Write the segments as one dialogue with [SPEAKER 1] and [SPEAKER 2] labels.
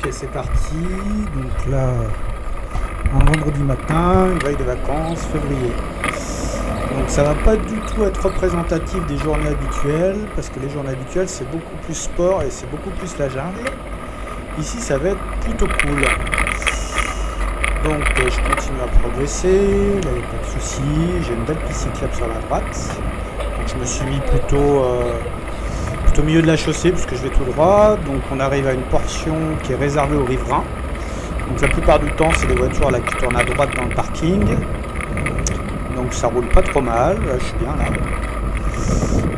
[SPEAKER 1] Ok, c'est parti. Donc là, un vendredi matin, une veille de vacances, février. Donc ça va pas du tout être représentatif des journées habituelles, parce que les journées habituelles c'est beaucoup plus sport et c'est beaucoup plus la jungle. Ici ça va être plutôt cool. Donc je continue à progresser, là il n'y a pas de souci, j'ai une belle piste cyclable sur la droite. Donc je me suis mis plutôt au milieu de la chaussée puisque je vais tout droit. Donc on arrive à une portion qui est réservée aux riverains. Donc la plupart du temps c'est des voitures là qui tournent à droite dans le parking. Donc ça roule pas trop mal, là, je suis bien là.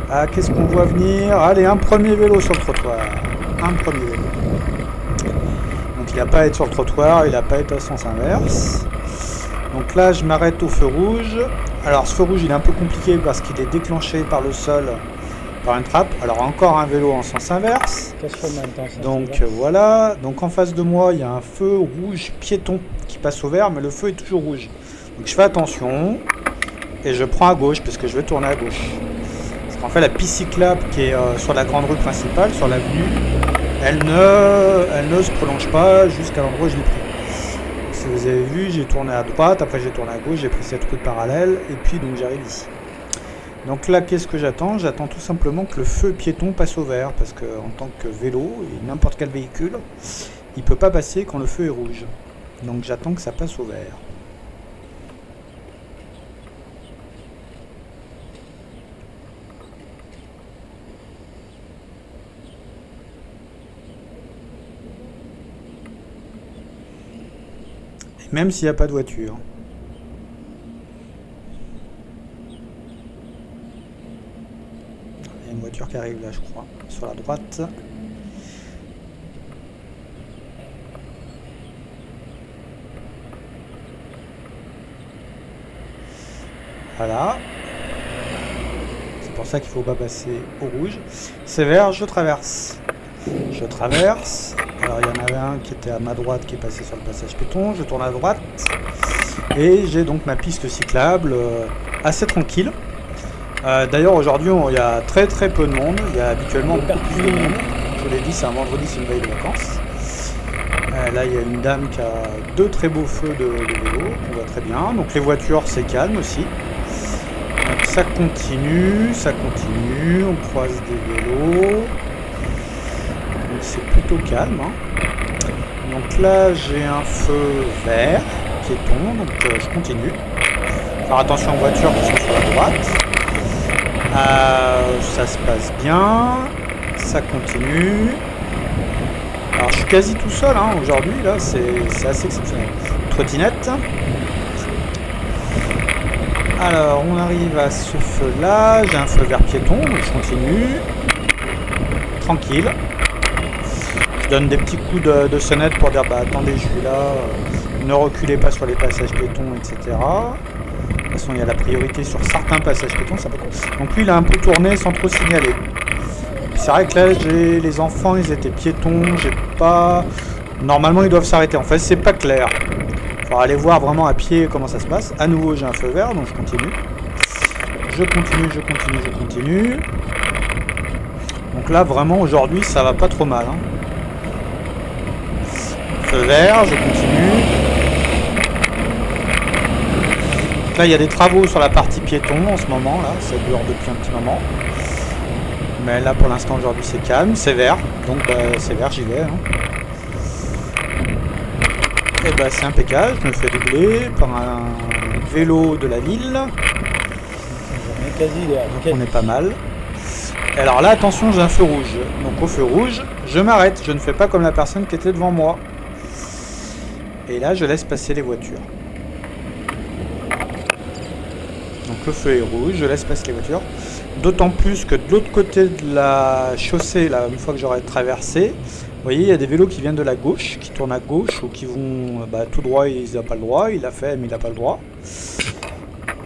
[SPEAKER 1] Ah, qu'est-ce qu'on voit venir? Allez, un premier vélo sur le trottoir. Un premier vélo. Donc il n'a pas à être sur le trottoir, il n'a pas à être à sens inverse. Donc là je m'arrête au feu rouge. Alors ce feu rouge il est un peu compliqué parce qu'il est déclenché par le sol, par une trappe. Alors encore un vélo en sens inverse. Donc voilà, donc en face de moi il y a un feu rouge piéton qui passe au vert, mais le feu est toujours rouge. Donc je fais attention et je prends à gauche parce que je vais tourner à gauche. Parce qu'en fait la piste cyclable qui est sur la grande rue principale, sur l'avenue, elle ne se prolonge pas jusqu'à l'endroit où je l'ai pris. Si vous avez vu, j'ai tourné à droite, après j'ai tourné à gauche, j'ai pris cette route parallèle et puis donc j'arrive ici. Donc là qu'est-ce que j'attends? J'attends tout simplement que le feu piéton passe au vert parce que en tant que vélo et n'importe quel véhicule, il ne peut pas passer quand le feu est rouge. Donc j'attends que ça passe au vert. Même s'il n'y a pas de voiture. Il y a une voiture qui arrive là, je crois, sur la droite. Voilà. C'est pour ça qu'il ne faut pas passer au rouge. C'est vert, je traverse. Je traverse. Alors il y en avait un qui était à ma droite qui est passé sur le passage piéton. Je tourne à droite. Et j'ai donc ma piste cyclable assez tranquille. D'ailleurs aujourd'hui il y a très peu de monde. Il y a habituellement beaucoup plus de monde. Je vous l'ai dit, c'est un vendredi, c'est une veille de vacances. Là il y a une dame qui a deux très beaux feux de vélo. On voit très bien. Donc les voitures c'est calme aussi. Donc ça continue. On croise des vélos. C'est plutôt calme. Donc là j'ai un feu vert piéton, donc je continue. Faire attention aux voitures qui sont sur la droite. Ça se passe bien, ça continue. Alors je suis quasi tout seul aujourd'hui, là c'est assez exceptionnel. Trottinette. Alors on arrive à ce feu là, j'ai un feu vert piéton, donc je continue. Tranquille. Je donne des petits coups de sonnette pour dire attendez, je suis là, ne reculez pas sur les passages piétons, etc. De toute façon il y a la priorité sur certains passages piétons, ça peut... Donc lui il a un peu tourné sans trop signaler. C'est vrai que là les enfants ils étaient piétons, j'ai pas... Normalement ils doivent s'arrêter, en fait c'est pas clair. Il faudra aller voir vraiment à pied comment ça se passe. À nouveau j'ai un feu vert donc je continue. Je continue. Donc là vraiment aujourd'hui ça va pas trop mal. Feu vert, je continue. Donc là il y a des travaux sur la partie piéton en ce moment, là, ça dure depuis un petit moment. Mais là pour l'instant aujourd'hui c'est calme, c'est vert, donc c'est vert, j'y vais. Et c'est impeccable, je me fais doubler par un vélo de la ville. Donc on est pas mal. Et alors là attention, j'ai un feu rouge. Donc au feu rouge, je m'arrête, je ne fais pas comme la personne qui était devant moi. Et là je laisse passer les voitures. Donc le feu est rouge, je laisse passer les voitures. D'autant plus que de l'autre côté de la chaussée, là, une fois que j'aurai traversé, vous voyez, il y a des vélos qui viennent de la gauche, qui tournent à gauche ou qui vont tout droit, ils n'ont pas le droit, il l'a fait mais il n'a pas le droit.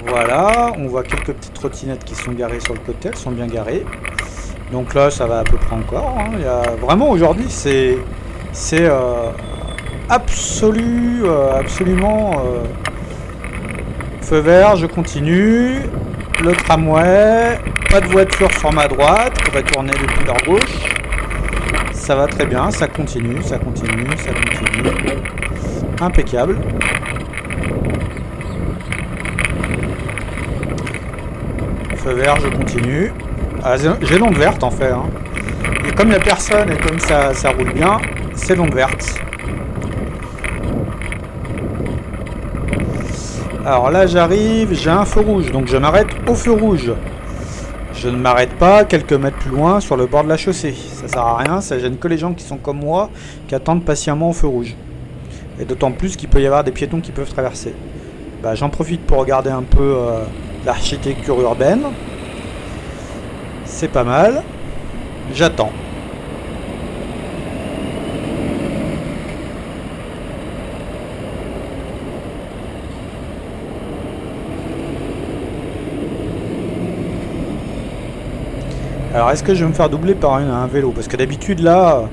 [SPEAKER 1] Voilà, on voit quelques petites trottinettes qui sont garées sur le côté, elles sont bien garées. Donc là ça va à peu près encore. Il y a... Vraiment aujourd'hui c'est absolument feu vert, je continue. Le tramway, pas de voiture sur ma droite, on va tourner depuis leur gauche. Ça va très bien, ça continue, ça continue, ça continue. Impeccable. Feu vert, je continue. Ah, j'ai l'onde verte en fait. Hein. Et comme il n'y a personne et comme ça roule bien, c'est l'onde verte. Alors là j'arrive, j'ai un feu rouge, donc je m'arrête au feu rouge. Je ne m'arrête pas quelques mètres plus loin sur le bord de la chaussée. Ça sert à rien, ça gêne que les gens qui sont comme moi, qui attendent patiemment au feu rouge. Et d'autant plus qu'il peut y avoir des piétons qui peuvent traverser. Bah, j'en profite pour regarder un peu l'architecture urbaine. C'est pas mal. J'attends. Alors est-ce que je vais me faire doubler par un vélo? Parce que d'habitude là,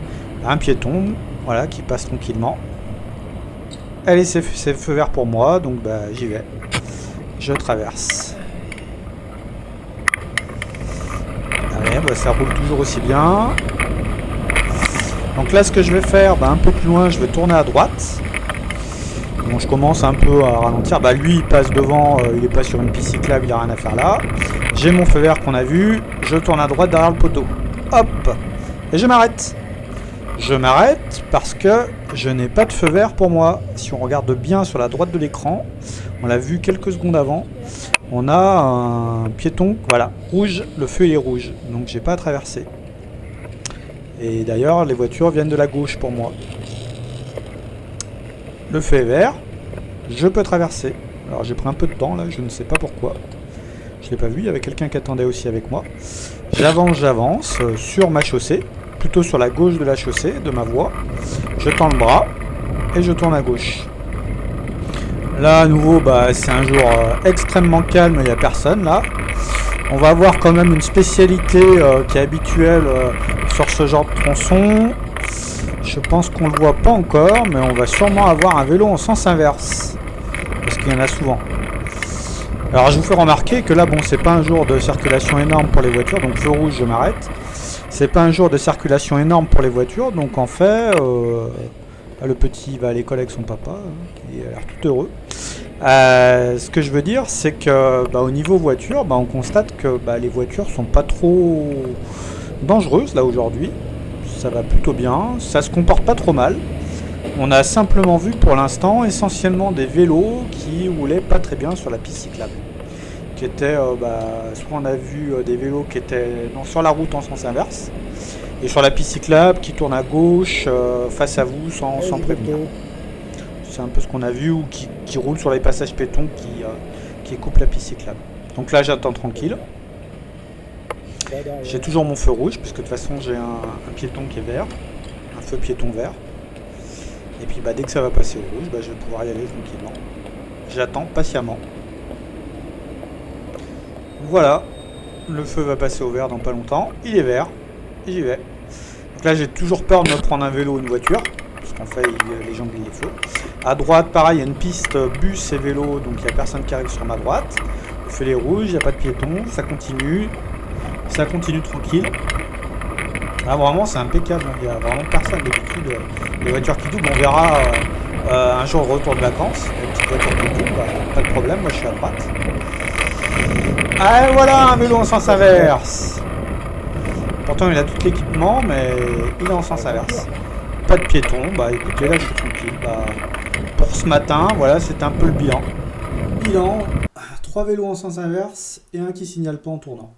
[SPEAKER 1] un piéton, voilà, qui passe tranquillement. Allez, c'est feu vert pour moi, donc bah j'y vais. Je traverse. Allez, bah, ça roule toujours aussi bien. Donc là ce que je vais faire, bah, un peu plus loin, je vais tourner à droite. Bon, je commence un peu à ralentir. Bah lui il passe devant, il est pas sur une piste cyclable, il a rien à faire là. J'ai mon feu vert qu'on a vu, je tourne à droite derrière le poteau. Hop! Et je m'arrête. Je m'arrête parce que je n'ai pas de feu vert pour moi. Si on regarde bien sur la droite de l'écran, on l'a vu quelques secondes avant, on a un piéton, voilà, rouge, le feu il est rouge, donc j'ai pas à traverser. Et d'ailleurs les voitures viennent de la gauche pour moi. Le feu est vert, je peux traverser. Alors j'ai pris un peu de temps là, je ne sais pas pourquoi. Je l'ai pas vu, il y avait quelqu'un qui attendait aussi avec moi. J'avance sur ma chaussée, plutôt sur la gauche de la chaussée, de ma voie. Je tends le bras et je tourne à gauche. Là à nouveau, bah, c'est un jour extrêmement calme, il n'y a personne là. On va avoir quand même une spécialité qui est habituelle sur ce genre de tronçon. Je pense qu'on le voit pas encore, mais on va sûrement avoir un vélo en sens inverse. Parce qu'il y en a souvent. Alors je vous fais remarquer que là, bon, c'est pas un jour de circulation énorme pour les voitures, donc feu rouge, je m'arrête. C'est pas un jour de circulation énorme pour les voitures, donc en fait, le petit va à l'école avec son papa, qui a l'air tout heureux. Ce que je veux dire, c'est que bah, au niveau voiture, bah, on constate que bah, les voitures sont pas trop dangereuses là aujourd'hui. Ça va plutôt bien, ça se comporte pas trop mal. On a simplement vu pour l'instant essentiellement des vélos qui roulaient pas très bien sur la piste cyclable. Qui étaient, soit on a vu des vélos qui étaient sur la route en sens inverse, et sur la piste cyclable qui tournent à gauche face à vous sans prévenir. C'est un peu ce qu'on a vu, ou qui roulent sur les passages piétons qui coupent la piste cyclable. Donc là j'attends tranquille. J'ai toujours mon feu rouge, puisque de toute façon j'ai un piéton qui est vert, un feu piéton vert. Et puis bah, dès que ça va passer au rouge, bah, je vais pouvoir y aller tranquillement. J'attends patiemment. Voilà, le feu va passer au vert dans pas longtemps. Il est vert, j'y vais. Donc là j'ai toujours peur de me prendre un vélo ou une voiture, parce qu'en fait les gens grillent les feux. À droite pareil, il y a une piste bus et vélo, donc il n'y a personne qui arrive sur ma droite. Le feu est rouge, il n'y a pas de piéton, ça continue tranquille. Là vraiment c'est impeccable, il n'y a vraiment personne d'habitude. Les voitures qui doublent, on verra un jour au retour de vacances. Les petites voitures qui doublent, bah, pas de problème, moi je suis à droite. Ah voilà, un vélo en sens inverse. Pourtant il a tout l'équipement, mais il est en sens inverse. Pas de piéton, bah écoutez, là je suis tranquille. Bah, pour ce matin, voilà, c'est un peu le bilan. Bilan, 3 vélos en sens inverse et un qui signale pas en tournant.